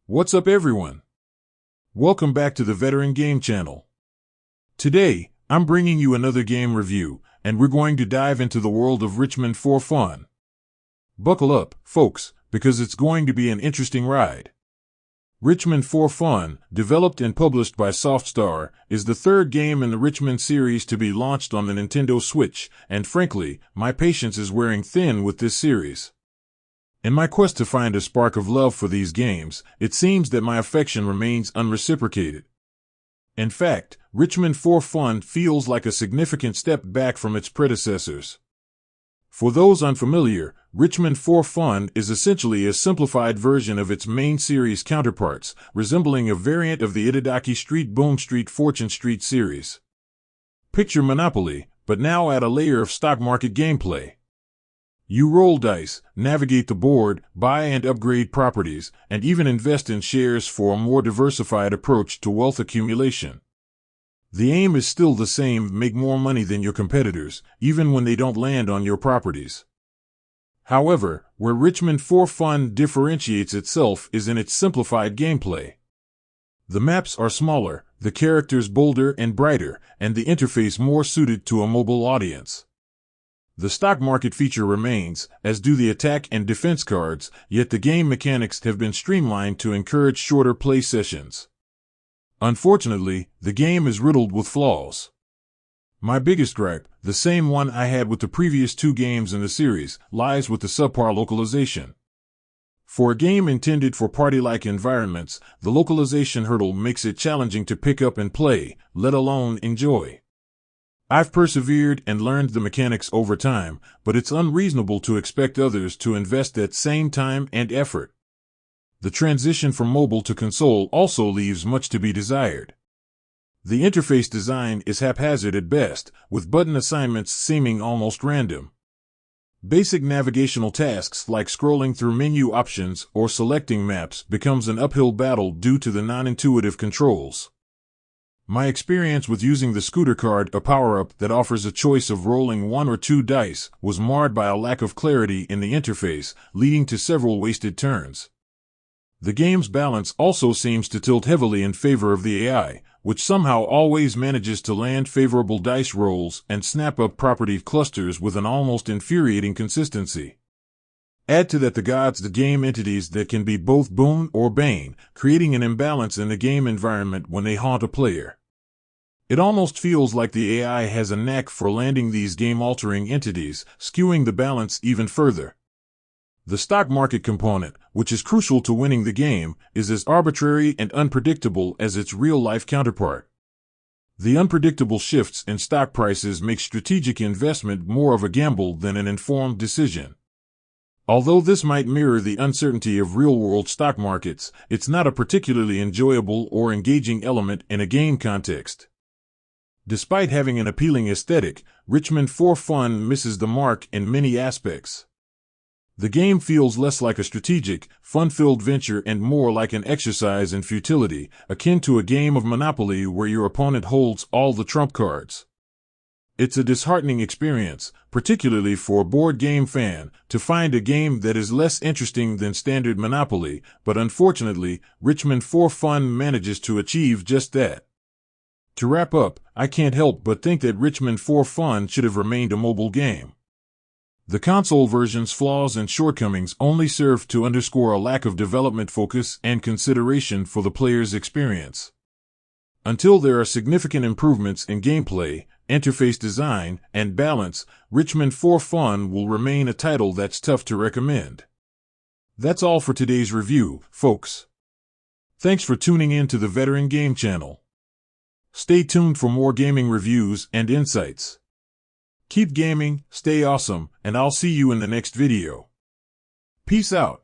What's up, everyone? Welcome back to the Veteran Game Channel. Today, I'm bringing you another game review, and we're going to dive into the world of RichMan for fun. Buckle up, folks, because it's going to be an interesting ride. RichMan for Fun, developed and published by Softstar, is the third game in the RichMan series to be launched on the Nintendo Switch, and frankly, my patience is wearing thin with this series. In my quest to find a spark of love for these games, it seems that my affection remains unreciprocated. In fact, RichMan for Fun feels like a significant step back from its predecessors. For those unfamiliar, RichMan for Fun is essentially a simplified version of its main series counterparts, resembling a variant of the Itadaki Street, Boom Street, Fortune Street series. Picture Monopoly, but now add a layer of stock market gameplay. You roll dice, navigate the board, buy and upgrade properties, and even invest in shares for a more diversified approach to wealth accumulation. The aim is still the same: make more money than your competitors, even when they don't land on your properties. However, where RichMan for Fun differentiates itself is in its simplified gameplay. The maps are smaller, the characters bolder and brighter, and the interface more suited to a mobile audience. The stock market feature remains, as do the attack and defense cards, yet the game mechanics have been streamlined to encourage shorter play sessions. Unfortunately, the game is riddled with flaws. My biggest gripe, the same one I had with the previous two games in the series, lies with the subpar localization. For a game intended for party-like environments, the localization hurdle makes it challenging to pick up and play, let alone enjoy. I've persevered and learned the mechanics over time, but it's unreasonable to expect others to invest that same time and effort. The transition from mobile to console also leaves much to be desired. The interface design is haphazard at best, with button assignments seeming almost random. Basic navigational tasks like scrolling through menu options or selecting maps becomes an uphill battle due to the non-intuitive controls. My experience with using the scooter card, a power-up that offers a choice of rolling 1 or 2 dice, was marred by a lack of clarity in the interface, leading to several wasted turns. The game's balance also seems to tilt heavily in favor of the AI, which somehow always manages to land favorable dice rolls and snap up property clusters with an almost infuriating consistency. Add to that the game entities that can be both boon or bane, creating an imbalance in the game environment when they haunt a player. It almost feels like the AI has a knack for landing these game-altering entities, skewing the balance even further. The stock market component, which is crucial to winning the game, is as arbitrary and unpredictable as its real-life counterpart. The unpredictable shifts in stock prices make strategic investment more of a gamble than an informed decision. Although this might mirror the uncertainty of real-world stock markets, it's not a particularly enjoyable or engaging element in a game context. Despite having an appealing aesthetic, RichMan for Fun misses the mark in many aspects. The game feels less like a strategic, fun-filled venture and more like an exercise in futility, akin to a game of Monopoly where your opponent holds all the trump cards. It's a disheartening experience, particularly for a board game fan, to find a game that is less interesting than standard Monopoly, but unfortunately, RichMan for Fun manages to achieve just that. To wrap up, I can't help but think that RichMan for Fun should have remained a mobile game. The console version's flaws and shortcomings only serve to underscore a lack of development focus and consideration for the player's experience. Until there are significant improvements in gameplay, interface design, and balance, RichMan for Fun will remain a title that's tough to recommend. That's all for today's review, folks. Thanks for tuning in to the Veteran Game Channel. Stay tuned for more gaming reviews and insights. Keep gaming, stay awesome, and I'll see you in the next video. Peace out.